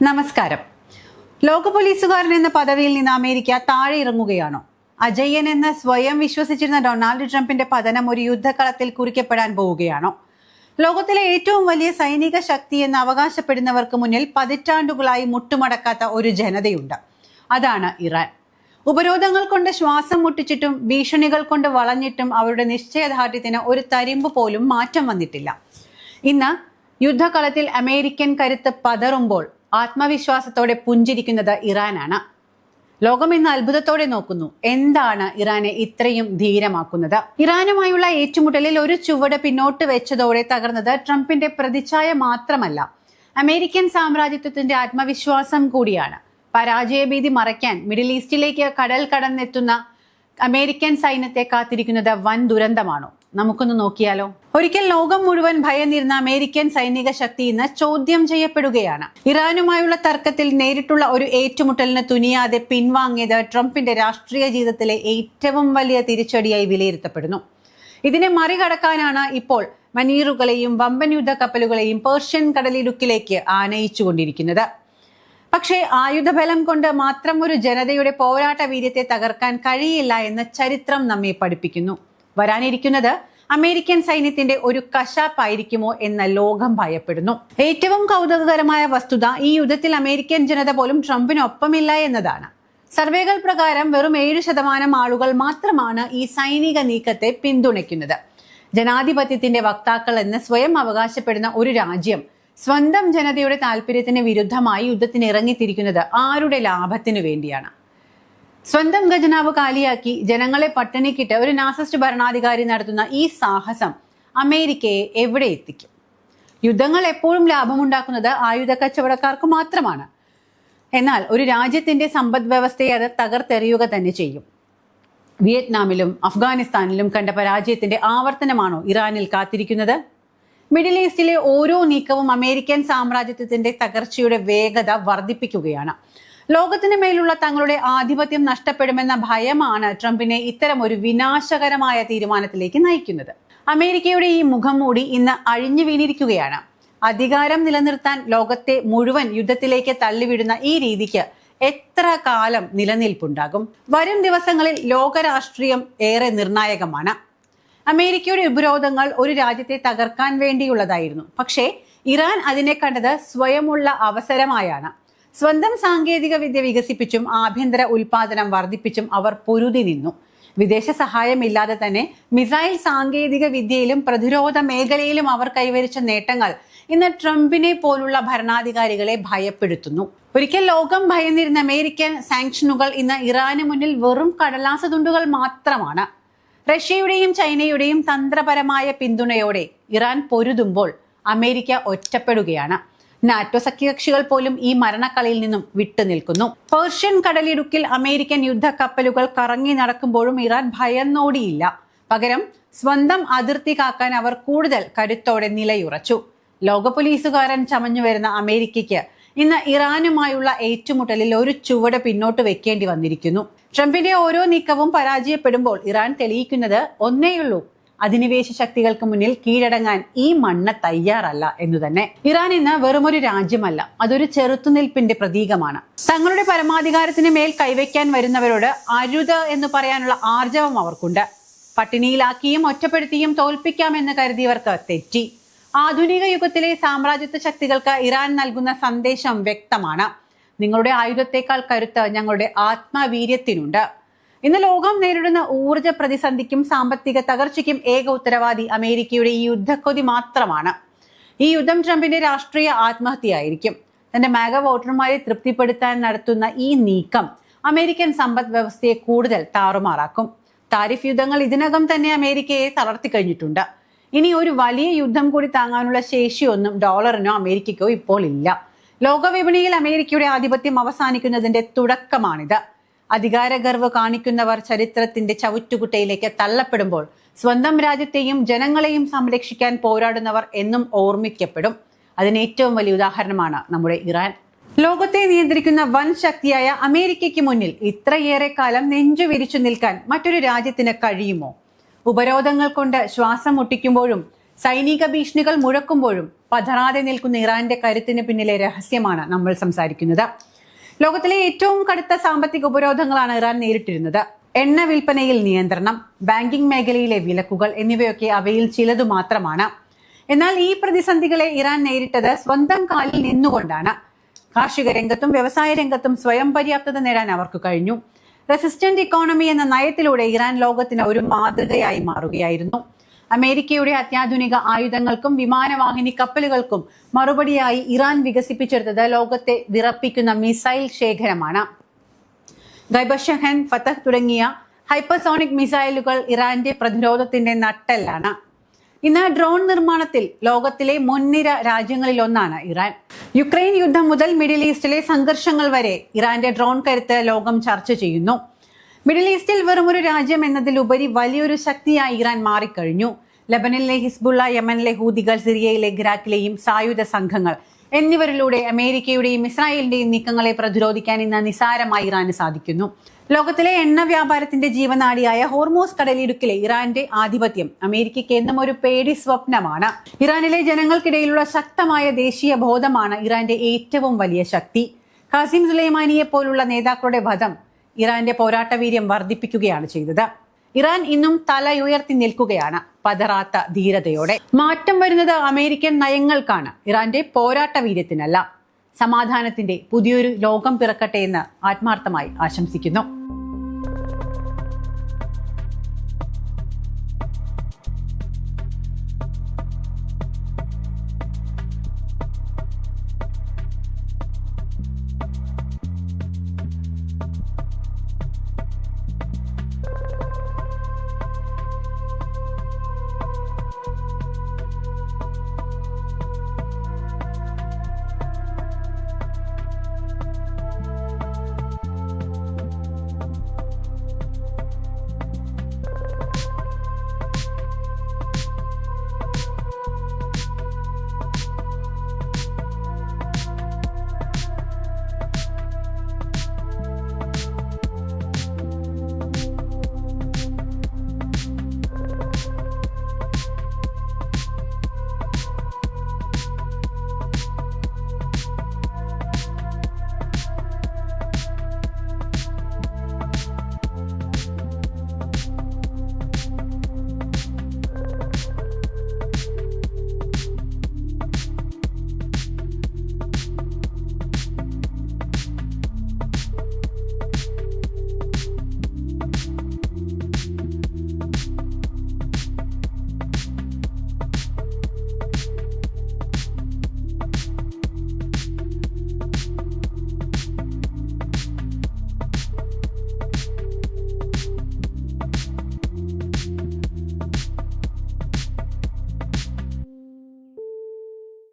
നമസ്കാരം. ലോക പോലീസുകാരൻ എന്ന പദവിയിൽ നിന്ന് അമേരിക്ക താഴെ ഇറങ്ങുകയാണോ? അജയ്യൻ എന്ന് സ്വയം വിശ്വസിച്ചിരുന്ന ഡൊണാൾഡ് ട്രംപിന്റെ പതനം ഒരു യുദ്ധക്കളത്തിൽ കുറിക്കപ്പെടാൻ പോവുകയാണോ? ലോകത്തിലെ ഏറ്റവും വലിയ സൈനിക ശക്തി എന്ന് അവകാശപ്പെടുന്നവർക്ക് മുന്നിൽ പതിറ്റാണ്ടുകളായി മുട്ടുമടക്കാത്ത ഒരു ജനതയുണ്ട്. അതാണ് ഇറാൻ. ഉപരോധങ്ങൾ കൊണ്ട് ശ്വാസം മുട്ടിച്ചിട്ടും ഭീഷണികൾ കൊണ്ട് വളഞ്ഞിട്ടും അവരുടെ നിശ്ചയദാർഢ്യത്തിന് ഒരു തരിമ്പ് പോലും മാറ്റം വന്നിട്ടില്ല. ഇന്ന് യുദ്ധകളത്തിൽ അമേരിക്കൻ കരുത്ത് പതറുമ്പോൾ ആത്മവിശ്വാസത്തോടെ പുഞ്ചിരിക്കുന്നത് ഇറാനാണ്. ലോകം ഇന്ന് അത്ഭുതത്തോടെ നോക്കുന്നു. എന്താണ് ഇറാനെ ഇത്രയും ധീരമാക്കുന്നത്? ഇറാനുമായുള്ള ഏറ്റുമുട്ടലിൽ ഒരു ചുവട് പിന്നോട്ട് വെച്ചതോടെ തകർന്നത് ട്രംപിന്റെ പ്രതിച്ഛായ മാത്രമല്ല, അമേരിക്കൻ സാമ്രാജ്യത്വത്തിന്റെ ആത്മവിശ്വാസം കൂടിയാണ്. പരാജയഭീതി മറയ്ക്കാൻ മിഡിൽ ഈസ്റ്റിലേക്ക് കടൽ കടന്നെത്തുന്ന അമേരിക്കൻ സൈന്യത്തെ കാത്തിരിക്കുന്നത് വൻ ദുരന്തമാണോ? നമുക്കൊന്ന് നോക്കിയാലോ. ഒരിക്കൽ ലോകം മുഴുവൻ ഭയന്നിരുന്ന അമേരിക്കൻ സൈനിക ശക്തി ഇന്ന് ചോദ്യം ചെയ്യപ്പെടുകയാണ്. ഇറാനുമായുള്ള തർക്കത്തിൽ നേരിട്ടുള്ള ഒരു ഏറ്റുമുട്ടലിന് തുനിയാതെ പിൻവാങ്ങിയത് ട്രംപിന്റെ രാഷ്ട്രീയ ജീവിതത്തിലെ ഏറ്റവും വലിയ തിരിച്ചടിയായി വിലയിരുത്തപ്പെടുന്നു. ഇതിനെ മറികടക്കാനാണ് ഇപ്പോൾ മനീറുകളെയും വമ്പൻ യുദ്ധ കപ്പലുകളെയും പേർഷ്യൻ കടലിടുക്കിലേക്ക് ആനയിച്ചുകൊണ്ടിരിക്കുന്നത്. പക്ഷേ ആയുധബലം കൊണ്ട് മാത്രം ഒരു ജനതയുടെ പോരാട്ട വീര്യത്തെ തകർക്കാൻ കഴിയില്ല എന്ന് ചരിത്രം നമ്മെ പഠിപ്പിക്കുന്നു. വരാനിരിക്കുന്നത് അമേരിക്കൻ സൈന്യത്തിന്റെ ഒരു കശാപ്പായിരിക്കുമോ എന്ന ലോകം ഭയപ്പെടുന്നു. ഏറ്റവും കൗതുകകരമായ വസ്തുത ഈ യുദ്ധത്തിൽ അമേരിക്കൻ ജനത പോലും ട്രംപിനൊപ്പമില്ല എന്നതാണ്. സർവേകൾ പ്രകാരം വെറും 7% ആളുകൾ മാത്രമാണ് ഈ സൈനിക നീക്കത്തെ പിന്തുണയ്ക്കുന്നത്. ജനാധിപത്യത്തിന്റെ വക്താക്കൾ എന്ന് സ്വയം അവകാശപ്പെടുന്ന ഒരു രാജ്യം സ്വന്തം ജനതയുടെ താല്പര്യത്തിന് വിരുദ്ധമായി യുദ്ധത്തിന് ഇറങ്ങിത്തിരിക്കുന്നത് ആരുടെ ലാഭത്തിനു വേണ്ടിയാണ്? സ്വന്തം ഖജനാവ് കാലിയാക്കി ജനങ്ങളെ പട്ടിണിക്കിട്ട് ഒരു നാസിസ്റ്റ് ഭരണാധികാരി നടത്തുന്ന ഈ സാഹസം അമേരിക്കയെ എവിടെ എത്തിക്കും? യുദ്ധങ്ങൾ എപ്പോഴും ലാഭമുണ്ടാക്കുന്നത് ആയുധ കച്ചവടക്കാർക്ക് മാത്രമാണ്. എന്നാൽ ഒരു രാജ്യത്തിന്റെ സമ്പദ് വ്യവസ്ഥയെ അത് തകർത്തെറിയുക തന്നെ ചെയ്യും. വിയറ്റ്നാമിലും അഫ്ഗാനിസ്ഥാനിലും കണ്ട പരാജയത്തിന്റെ ആവർത്തനമാണോ ഇറാനിൽ കാത്തിരിക്കുന്നത്? മിഡിൽ ഈസ്റ്റിലെ ഓരോ നീക്കവും അമേരിക്കൻ സാമ്രാജ്യത്വത്തിന്റെ തകർച്ചയുടെ വേഗത വർദ്ധിപ്പിക്കുകയാണ്. ലോകത്തിന് മേലുള്ള തങ്ങളുടെ ആധിപത്യം നഷ്ടപ്പെടുമെന്ന ഭയമാണ് ട്രംപിനെ ഇത്തരം ഒരു വിനാശകരമായ തീരുമാനത്തിലേക്ക് നയിക്കുന്നത്. അമേരിക്കയുടെ ഈ മുഖം മൂടി ഇന്ന് അഴിഞ്ഞു വീണിരിക്കുകയാണ്. അധികാരം നിലനിർത്താൻ ലോകത്തെ മുഴുവൻ യുദ്ധത്തിലേക്ക് തള്ളിവിടുന്ന ഈ രീതിക്ക് എത്ര കാലം നിലനിൽപ്പുണ്ടാകും? വരും ദിവസങ്ങളിൽ ലോകരാഷ്ട്രീയം ഏറെ നിർണായകമാണ്. അമേരിക്കയുടെ ഉപരോധങ്ങൾ ഒരു രാജ്യത്തെ തകർക്കാൻ വേണ്ടിയുള്ളതായിരുന്നു. പക്ഷേ ഇറാൻ അതിനെ കണ്ടത് സ്വയമുള്ള അവസരമായാണ്. സ്വന്തം സാങ്കേതിക വിദ്യ വികസിപ്പിച്ചും ആഭ്യന്തര ഉൽപാദനം വർദ്ധിപ്പിച്ചും അവർ പൊരുതി നിന്നു. വിദേശ സഹായമില്ലാതെ തന്നെ മിസൈൽ സാങ്കേതിക വിദ്യയിലും പ്രതിരോധ മേഖലയിലും അവർ കൈവരിച്ച നേട്ടങ്ങൾ ഇന്ന് ട്രംപിനെ പോലുള്ള ഭരണാധികാരികളെ ഭയപ്പെടുത്തുന്നു. ഒരിക്കൽ ലോകം ഭയന്നിരുന്ന അമേരിക്കൻ സാങ്ഷനുകൾ ഇന്ന് ഇറാന് മുന്നിൽ വെറും കടലാസ തുണ്ടുകൾ മാത്രമാണ്. റഷ്യയുടെയും ചൈനയുടെയും തന്ത്രപരമായ പിന്തുണയോടെ ഇറാൻ പൊരുതുമ്പോൾ അമേരിക്ക ഒറ്റപ്പെടുകയാണ്. നാറ്റോ സഖ്യകക്ഷികൾ പോലും ഈ മരണക്കളിയിൽ നിന്നും വിട്ടുനിൽക്കുന്നു. പേർഷ്യൻ കടലിടുക്കിൽ അമേരിക്കൻ യുദ്ധ കപ്പലുകൾ കറങ്ങി നടക്കുമ്പോഴും ഇറാൻ ഭയന്നോടിയില്ല. പകരം സ്വന്തം അതിർത്തി കാക്കാൻ അവർ കൂടുതൽ കരുത്തോടെ നിലയുറച്ചു. ലോക പോലീസുകാരൻ ചമഞ്ഞു വരുന്ന അമേരിക്കയ്ക്ക് ഇന്ന് ഇറാനുമായുള്ള ഏറ്റുമുട്ടലിൽ ഒരു ചുവട് പിന്നോട്ട് വെക്കേണ്ടി വന്നിരിക്കുന്നു. ട്രംപിന്റെ ഓരോ നീക്കവും പരാജയപ്പെടുമ്പോൾ ഇറാൻ തെളിയിക്കുന്നത് ഒന്നേയുള്ളൂ: അധിനിവേശ ശക്തികൾക്ക് മുന്നിൽ കീഴടങ്ങാൻ ഈ മണ്ണ് തയ്യാറല്ല എന്ന് തന്നെ. ഇറാൻ ഇന്ന് വെറുമൊരു രാജ്യമല്ല, അതൊരു ചെറുത്തുനിൽപ്പിന്റെ പ്രതീകമാണ്. തങ്ങളുടെ പരമാധികാരത്തിന് മേൽ കൈവയ്ക്കാൻ വരുന്നവരോട് അരുത് എന്ന് പറയാനുള്ള ആർജവം അവർക്കുണ്ട്. പട്ടിണിയിലാക്കിയും ഒറ്റപ്പെടുത്തിയും തോൽപ്പിക്കാമെന്ന് കരുതിയവർക്ക് തെറ്റി. ആധുനിക യുഗത്തിലെ സാമ്രാജ്യത്വ ശക്തികൾക്ക് ഇറാൻ നൽകുന്ന സന്ദേശം വ്യക്തമാണ്: നിങ്ങളുടെ ആയുധത്തെക്കാൾ കരുത്ത് ഞങ്ങളുടെ ആത്മവീര്യത്തിനുണ്ട്. ഇന്ന് ലോകം നേരിടുന്ന ഊർജ പ്രതിസന്ധിക്കും സാമ്പത്തിക തകർച്ചയ്ക്കും ഏക ഉത്തരവാദി അമേരിക്കയുടെ ഈ യുദ്ധക്കൊതി മാത്രമാണ്. ഈ യുദ്ധം ട്രംപിന്റെ രാഷ്ട്രീയ ആത്മഹത്യയായിരിക്കും. തന്റെ മാഗ വോട്ടർമാരെ തൃപ്തിപ്പെടുത്താൻ നടത്തുന്ന ഈ നീക്കം അമേരിക്കൻ സമ്പദ് വ്യവസ്ഥയെ കൂടുതൽ താറുമാറാക്കും. താരിഫ് യുദ്ധങ്ങൾ ഇതിനകം തന്നെ അമേരിക്കയെ തളർത്തി കഴിഞ്ഞിട്ടുണ്ട്. ഇനി ഒരു വലിയ യുദ്ധം കൂടി താങ്ങാനുള്ള ശേഷിയൊന്നും ഡോളറിനോ അമേരിക്കയ്ക്കോ ഇപ്പോൾ ഇല്ല. ലോകവിപണിയിൽ അമേരിക്കയുടെ ആധിപത്യം അവസാനിക്കുന്നതിന്റെ തുടക്കമാണിത്. അധികാരഗർവ് കാണിക്കുന്നവർ ചരിത്രത്തിന്റെ ചവിറ്റുകുട്ടയിലേക്ക് തള്ളപ്പെടുമ്പോൾ സ്വന്തം രാജ്യത്തെയും ജനങ്ങളെയും സംരക്ഷിക്കാൻ പോരാടുന്നവർ എന്നും ഓർമ്മിക്കപ്പെടും. അതിന് ഏറ്റവും വലിയ ഉദാഹരണമാണ് നമ്മുടെ ഇറാൻ. ലോകത്തെ നിയന്ത്രിക്കുന്ന വൻ ശക്തിയായ അമേരിക്കയ്ക്ക് മുന്നിൽ ഇത്രയേറെ കാലം നെഞ്ചു വിരിച്ചു നിൽക്കാൻ മറ്റൊരു രാജ്യത്തിന് കഴിയുമോ? ഉപരോധങ്ങൾ കൊണ്ട് ശ്വാസം മുട്ടിക്കുമ്പോഴും സൈനിക ഭീഷണികൾ മുഴക്കുമ്പോഴും പതറാതെ നിൽക്കുന്ന ഇറാന്റെ കരുത്തിന് പിന്നിലെ രഹസ്യമാണ് നമ്മൾ സംസാരിക്കുന്നത്. ലോകത്തിലെ ഏറ്റവും കടുത്ത സാമ്പത്തിക ഉപരോധങ്ങളാണ് ഇറാൻ നേരിട്ടിരുന്നത്. എണ്ണ വിൽപ്പനയിൽ നിയന്ത്രണം, ബാങ്കിംഗ് മേഖലയിലെ വിലക്കുകൾ എന്നിവയൊക്കെ അവയിൽ ചിലതു മാത്രമാണ്. എന്നാൽ ഈ പ്രതിസന്ധികളെ ഇറാൻ നേരിട്ടത് സ്വന്തം കാലിൽ നിന്നുകൊണ്ടാണ്. കാർഷിക രംഗത്തും വ്യവസായ രംഗത്തും സ്വയം പര്യാപ്തത നേടാൻ അവർക്ക് കഴിഞ്ഞു. റെസിസ്റ്റന്റ് ഇക്കോണമി എന്ന നയത്തിലൂടെ ഇറാൻ ലോകത്തിന് ഒരു മാതൃകയായി മാറുകയായിരുന്നു. അമേരിക്കയുടെ അത്യാധുനിക ആയുധങ്ങൾക്കും വിമാനവാഹിനി കപ്പലുകൾക്കും മറുപടിയായി ഇറാൻ വികസിപ്പിച്ചെടുത്തത് ലോകത്തെ വിറപ്പിക്കുന്ന മിസൈൽ ശേഖരമാണ്. ഗൈബർഷഹൻ, ഫതഹ് തുടങ്ങിയ ഹൈപ്പർസോണിക് മിസൈലുകൾ ഇറാന്റെ പ്രതിരോധത്തിന്റെ നട്ടെല്ലാണ്. ഇന്ന് ഡ്രോൺ നിർമ്മാണത്തിൽ ലോകത്തിലെ മുൻനിര രാജ്യങ്ങളിലൊന്നാണ് ഇറാൻ. യുക്രൈൻ യുദ്ധം മുതൽ മിഡിൽ ഈസ്റ്റിലെ സംഘർഷങ്ങൾ വരെ ഇറാന്റെ ഡ്രോൺ കരുത്ത് ലോകം ചർച്ച ചെയ്യുന്നു. മിഡിൽ ഈസ്റ്റിൽ വെറുമൊരു രാജ്യം എന്നതിലുപരി വലിയൊരു ശക്തിയായി ഇറാൻ മാറിക്കഴിഞ്ഞു. ലബനനിലെ ഹിസ്ബുള്ള, യമനിലെ ഹൂതികൾ, സിറിയയിലെ ഇറാഖിലെയും സായുധ സംഘങ്ങൾ എന്നിവരിലൂടെ അമേരിക്കയുടെയും ഇസ്രായേലിന്റെയും നീക്കങ്ങളെ പ്രതിരോധിക്കാൻ ഇന്ന് നിസാരമായി ഇറാന് സാധിക്കുന്നു. ലോകത്തിലെ എണ്ണ വ്യാപാരത്തിന്റെ ജീവനാഡിയായ ഹോർമൂസ് കടലിടുക്കിലെ ഇറാന്റെ ആധിപത്യം അമേരിക്കയ്ക്ക് എന്നും ഒരു പേടി സ്വപ്നമാണ്. ഇറാനിലെ ജനങ്ങൾക്കിടയിലുള്ള ശക്തമായ ദേശീയ ബോധമാണ് ഇറാന്റെ ഏറ്റവും വലിയ ശക്തി. ഖാസിം സുലൈമാനിയെ പോലുള്ള നേതാക്കളുടെ വധം ഇറാന്റെ പോരാട്ടവീര്യം വർദ്ധിപ്പിക്കുകയാണ് ചെയ്തത്. ഇറാൻ ഇന്നും തലയുയർത്തി നിൽക്കുകയാണ് പതറാത്ത ധീരതയോടെ. മാറ്റം വരുന്നത് അമേരിക്കൻ നയങ്ങൾക്കാണ്, ഇറാന്റെ പോരാട്ടവീര്യത്തിനല്ല. സമാധാനത്തിന്റെ പുതിയൊരു ലോകം പിറക്കട്ടെ എന്ന് ആത്മാർത്ഥമായി ആശംസിക്കുന്നു.